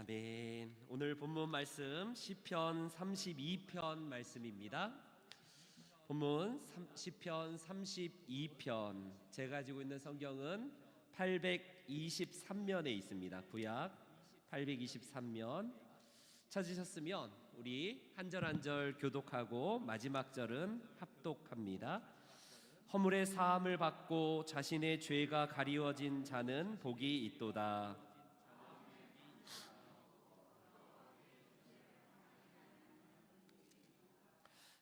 아멘. 오늘 본문 말씀 시편 32편 말씀입니다. 본문 시편 32편, 제가 가지고 있는 성경은 823면에 있습니다. 구약 823면 찾으셨으면 우리 한 절 한 절 교독하고 마지막 절은 합독합니다. 허물의 사함을 받고 자신의 죄가 가리워진 자는 복이 있도다.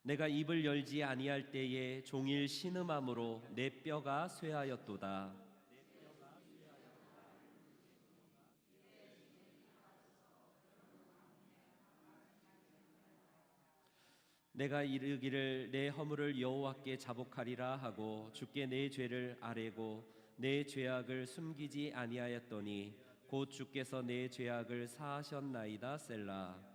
내가 입을 열지 아니할 때에 종일 신음함으로 내 뼈가 쇠하였도다. 내가 이르기를 내 허물을 여호와께 자복하리라 하고 주께 내 죄를 아뢰고 내 죄악을 숨기지 아니하였더니 곧 주께서 내 죄악을 사하셨나이다. 셀라.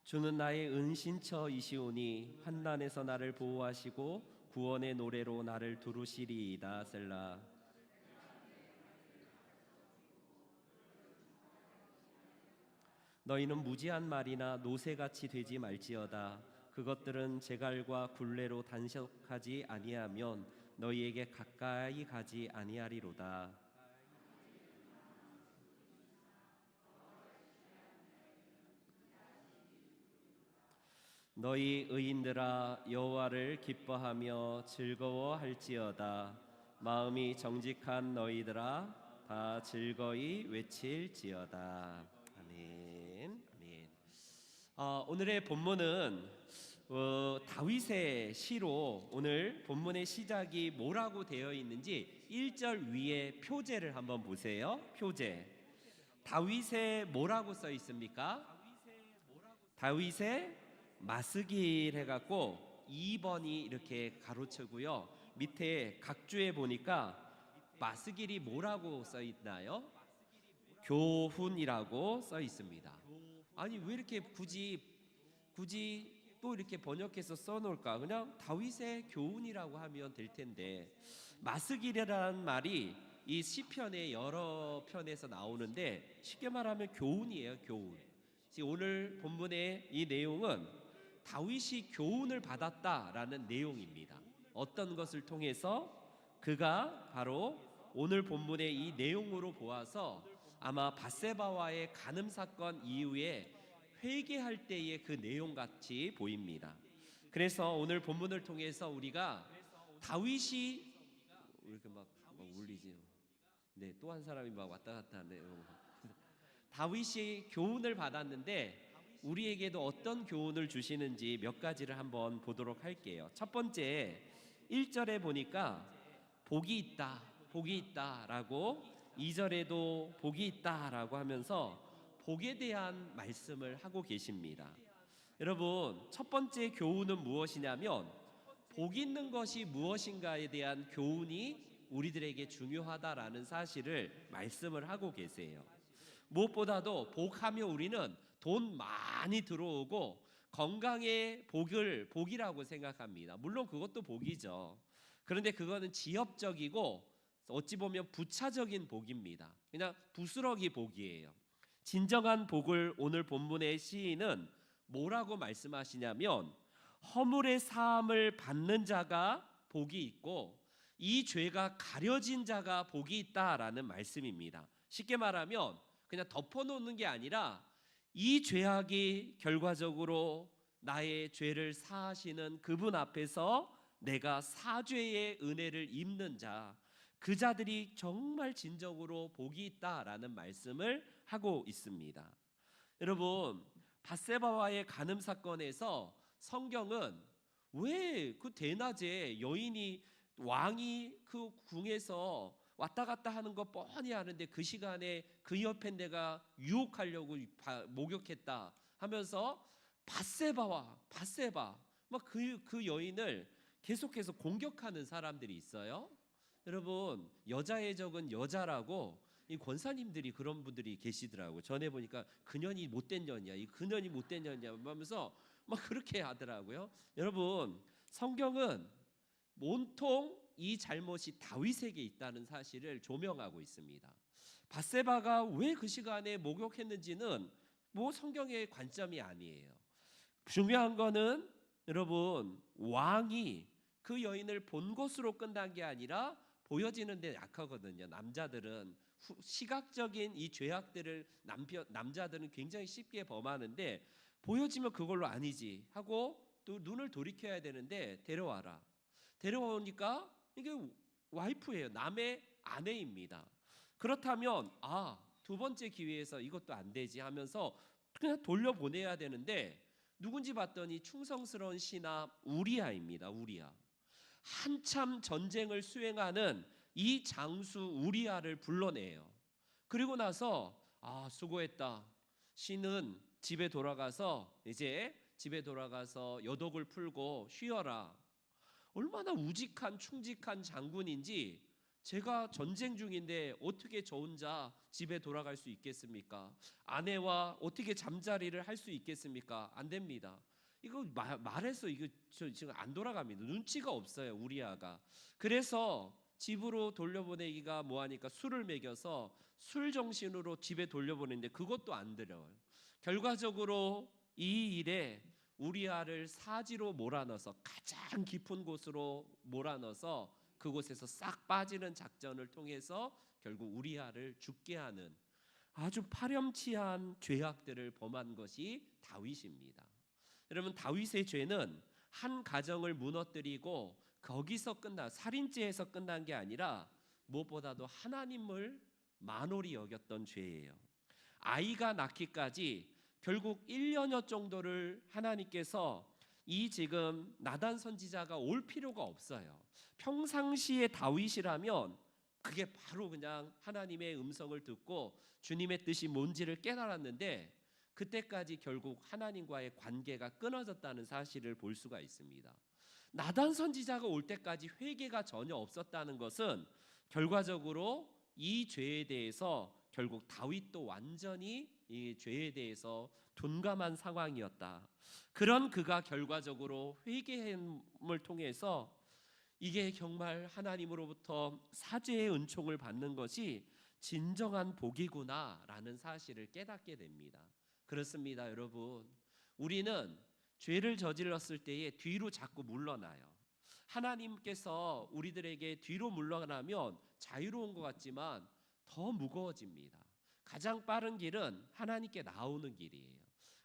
주는 나의 은신처이시오니 환난에서 나를 보호하시고 구원의 노래로 나를 두루시리이다. 셀라. 너희는 무지한 말이나 노새같이 되지 말지어다. 그것들은 제갈과 굴레로 단속하지 아니하면 너희에게 가까이 가지 아니하리로다. 너희 의인들아 여호와를 기뻐하며 즐거워할지어다. 마음이 정직한 너희들아 다 즐거이 외칠지어다. 아멘. 아멘. 오늘의 본문은 다윗의 시로, 오늘 본문의 시작이 뭐라고 되어 있는지 1절 위에 표제를 한번 보세요. 표제. 다윗의 뭐라고 써 있습니까? 다윗의 마스길 해갖고 2번이 이렇게 가로치고요. 밑에 각주에 보니까 마스길이 뭐라고 써 있나요? 교훈이라고 써 있습니다. 아니 왜 이렇게 굳이 또 이렇게 번역해서 써놓을까? 그냥 다윗의 교훈이라고 하면 될 텐데, 마스길이라는 말이 이 시편의 여러 편에서 나오는데 쉽게 말하면 교훈이에요. 교훈. 오늘 본문의 이 내용은 다윗이 교훈을 받았다라는 내용입니다. 어떤 것을 통해서? 그가 바로 오늘 본문의 이 내용으로 보아서 아마 밧세바와의 간음 사건 이후에 회개할 때의 그 내용 같이 보입니다. 그래서 오늘 본문을 통해서 우리가 다윗이 이렇게 막 울리지. 네, 또 한 사람이 막 왔다 갔다 하네요. 다윗이 교훈을 받았는데 우리에게도 어떤 교훈을 주시는지 몇 가지를 한번 보도록 할게요. 첫 번째, 1절에 보니까 복이 있다, 복이 있다라고, 2절에도 복이 있다라고 하면서 복에 대한 말씀을 하고 계십니다. 여러분, 첫 번째 교훈은 무엇이냐면 복 있는 것이 무엇인가에 대한 교훈이 우리들에게 중요하다라는 사실을 말씀을 하고 계세요. 무엇보다도 복하며 우리는 돈 많이 들어오고 건강의 복이라고 생각합니다. 물론 그것도 복이죠. 그런데 그거는 지엽적이고 어찌 보면 부차적인 복입니다. 그냥 부스러기 복이에요. 진정한 복을 오늘 본문의 시인은 뭐라고 말씀하시냐면 허물의 사함을 받는 자가 복이 있고 이 죄가 가려진 자가 복이 있다라는 말씀입니다. 쉽게 말하면 그냥 덮어놓는 게 아니라 이 죄악이 결과적으로 나의 죄를 사하시는 그분 앞에서 내가 사죄의 은혜를 입는 자, 그 자들이 정말 진정으로 복이 있다라는 말씀을 하고 있습니다. 여러분, 밧세바와의 간음 사건에서 성경은 왜 그 대낮에 왕이 그 궁에서 왔다 갔다 하는 거 뻔히 아는데 그 시간에 그 옆에 내가 유혹하려고 목욕했다 하면서 밧세바 막 그 여인을 계속해서 공격하는 사람들이 있어요. 여러분, 여자의 적은 여자라고 이 권사님들이 그런 분들이 계시더라고요. 전에 보니까 그년이 못된 년이야, 이 그년이 못된 년이야 하면서 막 그렇게 하더라고요. 여러분, 성경은 온통 이 잘못이 다윗에게 있다는 사실을 조명하고 있습니다. 밧세바가 왜 그 시간에 목욕했는지는 뭐 성경의 관점이 아니에요. 중요한 거는 여러분, 왕이 그 여인을 본 것으로 끝난 게 아니라 보여지는 데 약하거든요. 남자들은 시각적인 이 죄악들을 남자들은 굉장히 쉽게 범하는데, 보여지면 그걸로 아니지 하고 또 눈을 돌이켜야 되는데 데려와라. 데려오니까 이게 와이프예요. 남의 아내입니다. 그렇다면 두 번째 기회에서 이것도 안 되지 하면서 그냥 돌려보내야 되는데, 누군지 봤더니 충성스러운 신하 우리아입니다. 우리아. 한참 전쟁을 수행하는 이 장수 우리아를 불러내요. 그리고 나서 수고했다. 신은 집에 돌아가서 여독을 풀고 쉬어라. 얼마나 우직한 충직한 장군인지, 제가 전쟁 중인데 어떻게 저 혼자 집에 돌아갈 수 있겠습니까? 아내와 어떻게 잠자리를 할 수 있겠습니까? 안 됩니다. 이거 말해서 이거 지금 안 돌아갑니다. 눈치가 없어요, 우리아가. 그래서 집으로 돌려보내기가 뭐하니까 술을 먹여서 술 정신으로 집에 돌려보내는데 그것도 안 들어요. 결과적으로 이 일에 우리아를 사지로 몰아넣어서 가장 깊은 곳으로 몰아넣어서 그곳에서 싹 빠지는 작전을 통해서 결국 우리아를 죽게 하는 아주 파렴치한 죄악들을 범한 것이 다윗입니다. 여러분, 다윗의 죄는 한 가정을 무너뜨리고 거기서 살인죄에서 끝난 게 아니라 무엇보다도 하나님을 만홀히 여겼던 죄예요. 아이가 낳기까지 결국 1년여 정도를 하나님께서 이 지금 나단 선지자가 올 필요가 없어요. 평상시에 다윗이라면 그게 바로 그냥 하나님의 음성을 듣고 주님의 뜻이 뭔지를 깨달았는데, 그때까지 결국 하나님과의 관계가 끊어졌다는 사실을 볼 수가 있습니다. 나단 선지자가 올 때까지 회개가 전혀 없었다는 것은 결과적으로 이 죄에 대해서 결국 다윗도 완전히 이 죄에 대해서 둔감한 상황이었다. 그런 그가 결과적으로 회개함을 통해서 이게 정말 하나님으로부터 사죄의 은총을 받는 것이 진정한 복이구나라는 사실을 깨닫게 됩니다. 그렇습니다, 여러분. 우리는 죄를 저질렀을 때에 뒤로 자꾸 물러나요. 하나님께서 우리들에게 뒤로 물러나면 자유로운 것 같지만 더 무거워집니다. 가장 빠른 길은 하나님께 나오는 길이에요.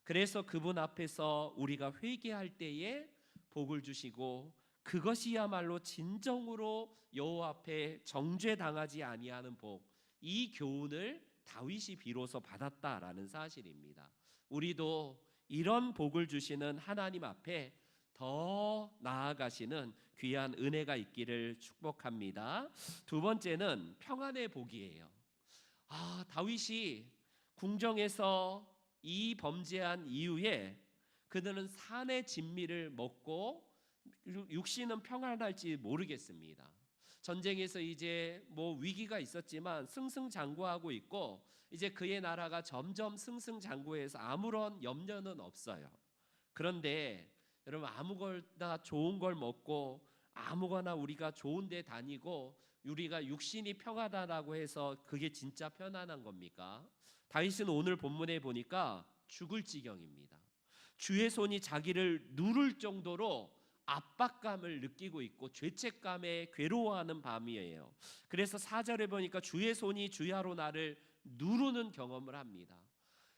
그래서 그분 앞에서 우리가 회개할 때에 복을 주시고, 그것이야말로 진정으로 여호와 앞에 정죄당하지 아니하는 복, 이 교훈을 다윗이 비로소 받았다라는 사실입니다. 우리도 이런 복을 주시는 하나님 앞에 더 나아가시는 귀한 은혜가 있기를 축복합니다. 두 번째는 평안의 복이에요. 다윗이 궁정에서 이 범죄한 이후에 그들은 산의 진미를 먹고 육신은 평안할지 모르겠습니다. 전쟁에서 이제 뭐 위기가 있었지만 승승장구하고 있고, 이제 그의 나라가 점점 승승장구해서 아무런 염려는 없어요. 그런데 여러분, 아무거나 좋은 걸 먹고 아무거나 우리가 좋은 데 다니고 우리가 육신이 평안하다고 해서 그게 진짜 편안한 겁니까? 다윗은 오늘 본문에 보니까 죽을 지경입니다. 주의 손이 자기를 누를 정도로 압박감을 느끼고 있고 죄책감에 괴로워하는 밤이에요. 그래서 4절에 보니까 주의 손이 주야로 나를 누르는 경험을 합니다.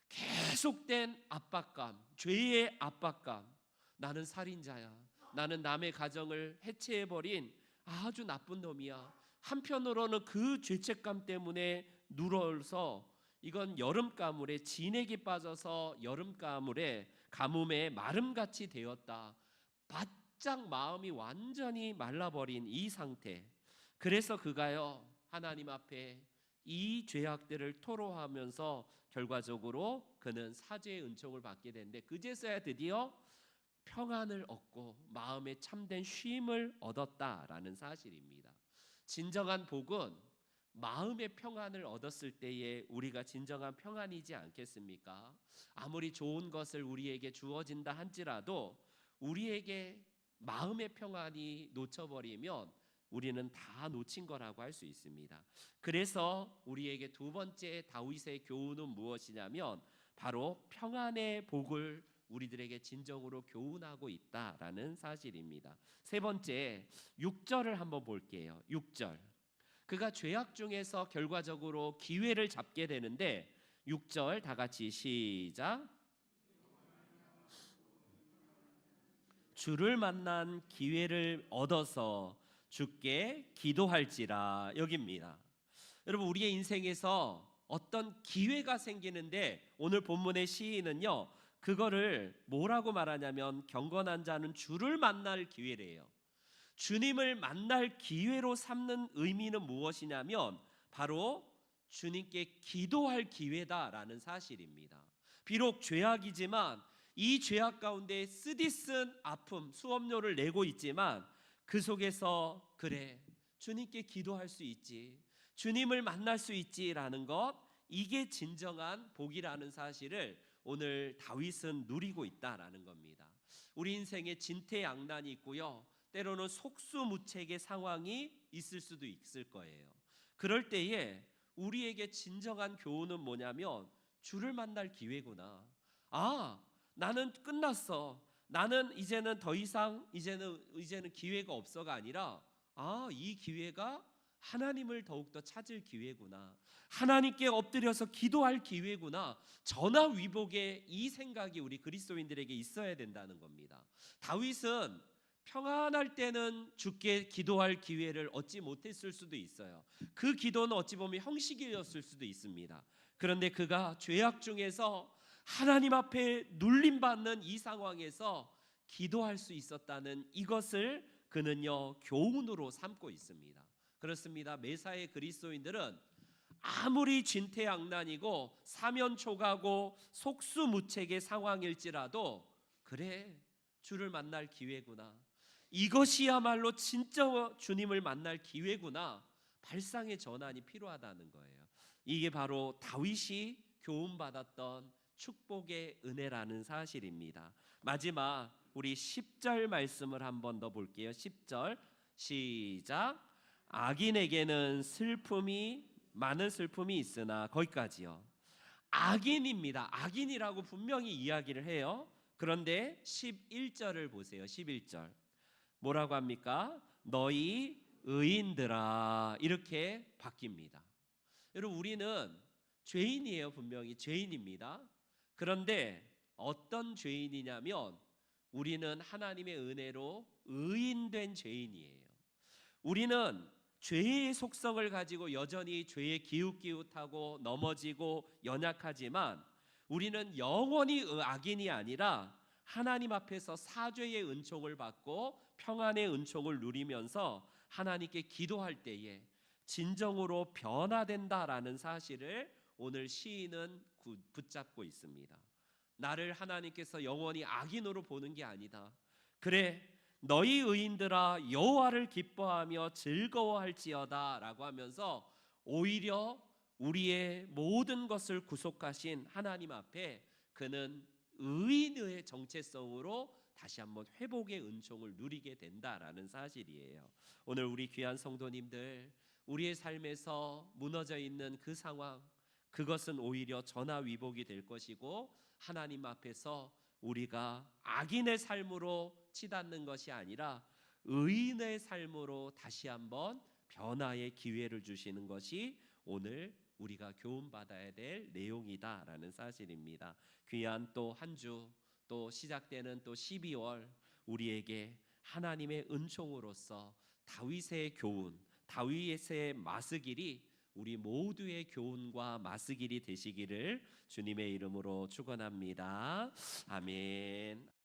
계속된 압박감, 죄의 압박감. 나는 살인자야. 나는 남의 가정을 해체해버린 아주 나쁜 놈이야. 한편으로는 그 죄책감 때문에 누러서 이건 여름 가물에 진액이 빠져서 여름 가뭄에 마름같이 되었다. 바짝 마음이 완전히 말라버린 이 상태. 그래서 그가요, 하나님 앞에 이 죄악들을 토로하면서 결과적으로 그는 사죄의 은총을 받게 되는데, 그제서야 드디어 평안을 얻고 마음에 참된 쉼을 얻었다라는 사실입니다. 진정한 복은 마음의 평안을 얻었을 때에 우리가 진정한 평안이지 않겠습니까? 아무리 좋은 것을 우리에게 주어진다 할지라도 우리에게 마음의 평안이 놓쳐버리면 우리는 다 놓친 거라고 할 수 있습니다. 그래서 우리에게 두 번째 다윗의 교훈은 무엇이냐면 바로 평안의 복을 우리들에게 진정으로 교훈하고 있다라는 사실입니다. 세 번째 6절을 한번 볼게요. 6절. 그가 죄악 중에서 결과적으로 기회를 잡게 되는데 6절 다 같이 시작. 주를 만난 기회를 얻어서 주께 기도할지라. 여기입니다. 여러분, 우리의 인생에서 어떤 기회가 생기는데 오늘 본문의 시인은요, 그거를 뭐라고 말하냐면 경건한 자는 주를 만날 기회래요. 주님을 만날 기회로 삼는 의미는 무엇이냐면 바로 주님께 기도할 기회다라는 사실입니다. 비록 죄악이지만 이 죄악 가운데 쓰디쓴 아픔, 수업료를 내고 있지만 그 속에서 그래, 주님께 기도할 수 있지, 주님을 만날 수 있지라는 것, 이게 진정한 복이라는 사실을 오늘 다윗은 누리고 있다라는 겁니다. 우리 인생에 진퇴양난이 있고요, 때로는 속수무책의 상황이 있을 수도 있을 거예요. 그럴 때에 우리에게 진정한 교훈은 뭐냐면 주를 만날 기회구나. 아, 나는 끝났어. 나는 이제는 더 이상 이제는 기회가 없어가 아니라 이 기회가 하나님을 더욱더 찾을 기회구나. 하나님께 엎드려서 기도할 기회구나. 전화위복의 이 생각이 우리 그리스도인들에게 있어야 된다는 겁니다. 다윗은 평안할 때는 주께 기도할 기회를 얻지 못했을 수도 있어요. 그 기도는 어찌 보면 형식이었을 수도 있습니다. 그런데 그가 죄악 중에서 하나님 앞에 눌림받는 이 상황에서 기도할 수 있었다는 이것을 그는요 교훈으로 삼고 있습니다. 그렇습니다. 매사의 그리스도인들은 아무리 진퇴양난이고 사면초가고 속수무책의 상황일지라도 그래, 주를 만날 기회구나, 이것이야말로 진짜 주님을 만날 기회구나, 발상의 전환이 필요하다는 거예요. 이게 바로 다윗이 교훈받았던 축복의 은혜라는 사실입니다. 마지막 우리 10절 말씀을 한 번 더 볼게요. 10절 시작. 악인에게는 많은 슬픔이 있으나, 거기까지요. 악인입니다. 악인이라고 분명히 이야기를 해요. 그런데 11절을 보세요. 11절 뭐라고 합니까? 너희 의인들아, 이렇게 바뀝니다. 여러분, 우리는 죄인이에요. 분명히 죄인입니다. 그런데 어떤 죄인이냐면 우리는 하나님의 은혜로 의인된 죄인이에요. 우리는 죄의 속성을 가지고 여전히 죄에 기웃기웃하고 넘어지고 연약하지만 우리는 영원히 악인이 아니라 하나님 앞에서 사죄의 은총을 받고 평안의 은총을 누리면서 하나님께 기도할 때에 진정으로 변화된다라는 사실을 오늘 시인은 붙잡고 있습니다. 나를 하나님께서 영원히 악인으로 보는 게 아니다. 그래, 너희 의인들아 여호와를 기뻐하며 즐거워할지어다 라고 하면서 오히려 우리의 모든 것을 구속하신 하나님 앞에 그는 의인의 정체성으로 다시 한번 회복의 은총을 누리게 된다라는 사실이에요. 오늘 우리 귀한 성도님들, 우리의 삶에서 무너져 있는 그 상황, 그것은 오히려 전화위복이 될 것이고 하나님 앞에서 우리가 악인의 삶으로 치닫는 것이 아니라 의인의 삶으로 다시 한번 변화의 기회를 주시는 것이 오늘 우리가 교훈받아야 될 내용이다라는 사실입니다. 귀한 또 한 주, 또 시작되는 또 12월, 우리에게 하나님의 은총으로서 다윗의 교훈, 다윗의 마스길이 우리 모두의 교훈과 마스길이 되시기를 주님의 이름으로 축원합니다. 아멘.